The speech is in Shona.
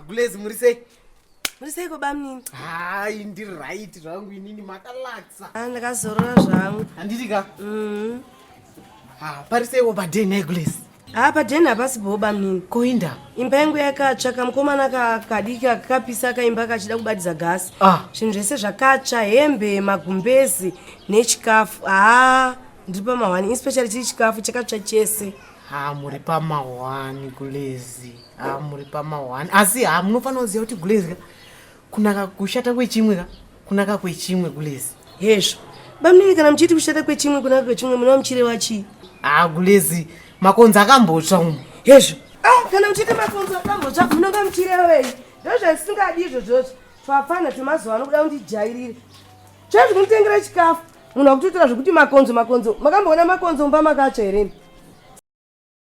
Gulezi murisei? Murisei baba mnini? Hai, ndiri right zvangu inini makalaksa. Ndakazorora zvangu. Handiti ka? Pariseiwo padheni hai Gulezi? Padheni hapasipo baba mnini. Koinda? Imba yangu yakatsva, kamukomana kadiki kakapisa kaimba kachida kubadidza gasi. Zvinhu zvese zvakatsva, hembe, magumbezi nechikafu. Ndiri pamahwani, especially chiri chikafu chakatsva chese. Muri pamahwani Gulezi. Muri pamahwani. Asi munofanira kuziva kuti Gulezi kunaka kushata kwechimwe ka kunaka kwechimwe Gulezi. Hezvo. Baba mnini, kana muchiti kushata kwechimwe kunaka kwechimwe munova muchireva chii? Gulezi, makonzo akambotsva umu. Hezvo. Kana muchiti makonzo akambotsva munova muchirevei? Ndozvasingadi izvozvozvo. Twapfana twemazuva ano kuda kundijairire. Chazvi kunotengera chikafu. Munhu akutotora zvokuti makonzo. Makamboona makonzo mumba makatsva here?